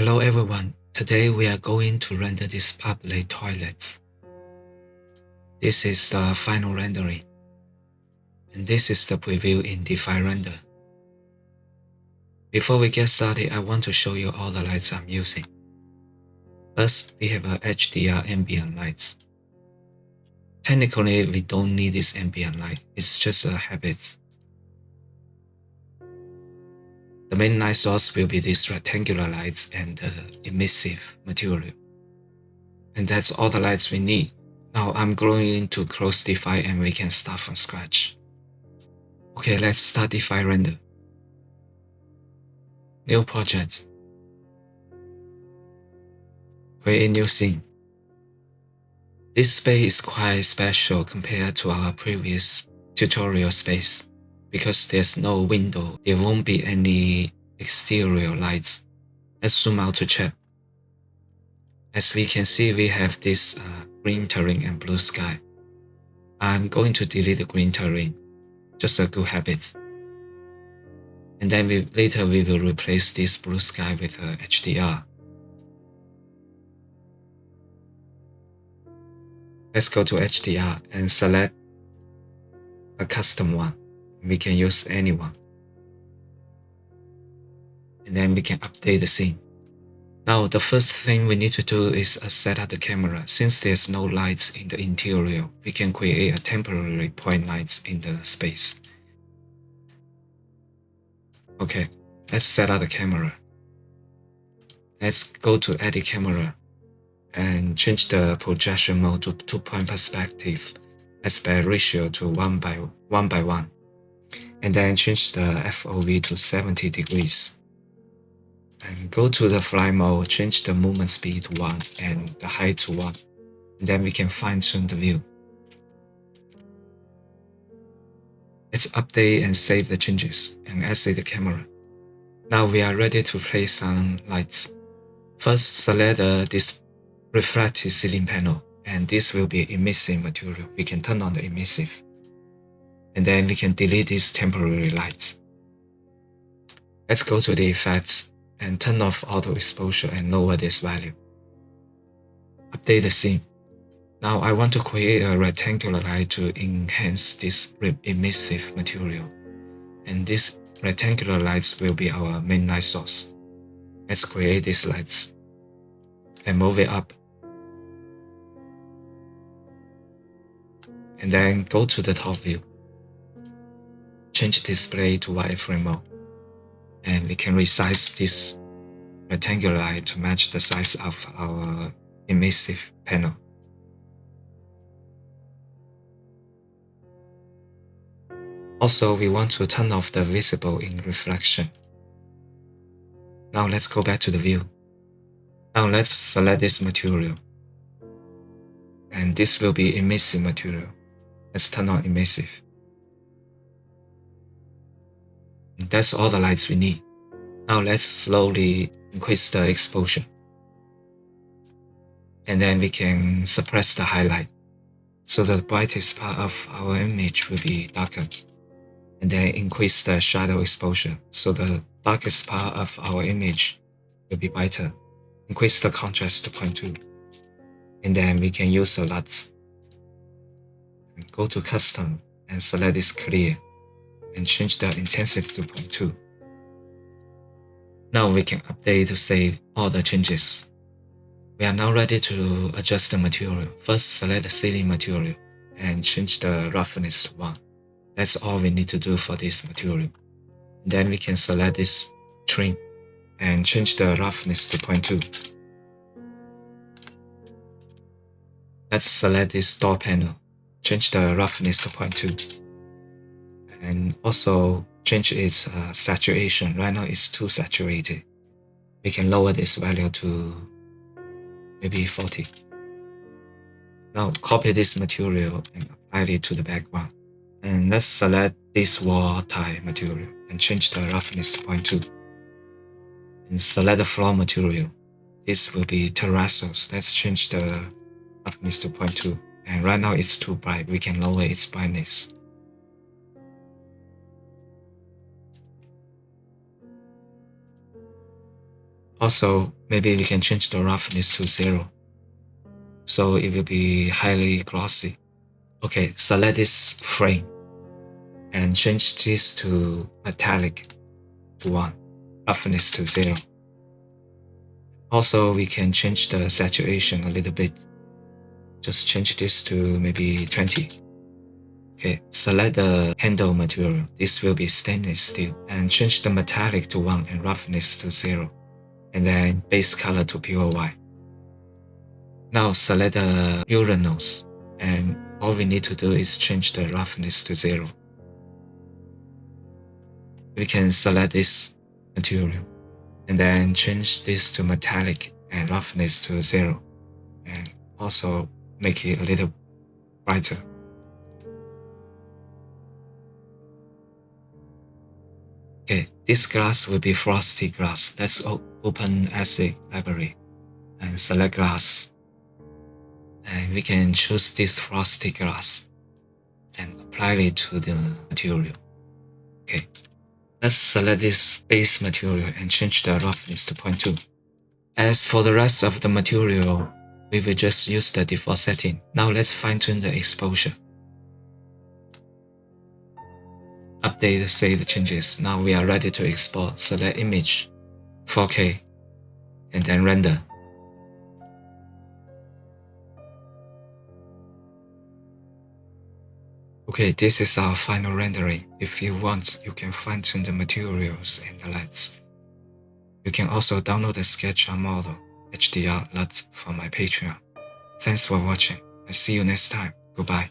Hello everyone, today we are going to render this public toilets. This is the final rendering, and this is the preview in Define Render. Before we get started, I want to show you all the lights I'm using. First, we have a HDR ambient lights. Technically, we don't need this ambient light, it's just a habit. The main light source will be these rectangular lights and the emissive material. And that's all the lights we need. Now I'm going to close Define and we can start from scratch. Okay, let's start Define Render. New project. Create a new scene. This space is quite special compared to our previous tutorial space. Because there's no window, there won't be any exterior lights. Let's zoom out to check. As we can see, we have this green terrain and blue sky. I'm going to delete the green terrain, just a good habit. And then later we will replace this blue sky with HDR. Let's go to HDR and select a custom one. We can use any one. And then we can update the scene. Now the first thing we need to do is set up the camera. Since there's no lights in the interior, we can create a temporary point lights in the space. Okay, let's set up the camera. Let's go to Edit Camera and change the projection mode to 2-point perspective, aspect ratio to 1 by 1. And then change the FOV to 70 degrees. And go to the fly mode, change the movement speed to 1 and the height to 1. And then we can fine tune the view. Let's update and save the changes and exit the camera. Now we are ready to place some lights. First, select this reflective ceiling panel, and this will be emissive material. We can turn on the emissive. And then we can delete these temporary lights. Let's go to the effects and turn off auto exposure and lower this value. Update the scene. Now I want to create a rectangular light to enhance this emissive material. And these rectangular lights will be our main light source. Let's create these lights and move it up. And then go to the top view. Change display to wireframe mode. And we can resize this rectangular light to match the size of our emissive panel. Also, we want to turn off the visible in reflection. Now let's go back to the view. Now let's select this material. And this will be emissive material. Let's turn on emissive. And that's all the lights we need. Now let's slowly increase the exposure. And then we can suppress the highlight. So the brightest part of our image will be darker. And then increase the shadow exposure. So the darkest part of our image will be brighter. Increase the contrast to 0.2. And then we can use a LUT. Go to custom and select this clear. And change the intensity to 0.2. Now we can update to save all the changes. We are now ready to adjust the material. First, select the ceiling material and change the roughness to 1. That's all we need to do for this material. Then we can select this trim and change the roughness to 0.2. Let's select this door panel, change the roughness to 0.2. And also change its saturation. Right now it's too saturated. We can lower this value to maybe 40. Now copy this material and apply it to the background. And let's select this wall tile material and change the roughness to 0.2. And select the floor material. This will be terrazos. Let's change the roughness to 0.2. And right now it's too bright. We can lower its brightness. Also, maybe we can change the roughness to 0. So it will be highly glossy. Okay, select this frame and change this to metallic to 1, roughness to 0. Also, we can change the saturation a little bit. Just change this to maybe 20. Okay, select the handle material. This will be stainless steel. And change the metallic to 1 and roughness to 0. And then base color to pure white. Now select the urinals. And all we need to do is change the roughness to 0. We can select this material. And then change this to metallic and roughness to 0. And also make it a little brighter. Okay, this glass will be frosty glass. Let's open Asset library and select glass. And we can choose this frosty glass and apply it to the material. Okay, let's select this base material and change the roughness to 0.2. As for the rest of the material, we will just use the default setting. Now let's fine-tune the exposure. Update, save the changes. Now we are ready to export. Select image, 4K, and then render. Okay, this is our final rendering. If you want, you can fine-tune the materials and the lights. You can also download the SketchUp model HDR LUT from my Patreon. Thanks for watching. I'll see you next time. Goodbye.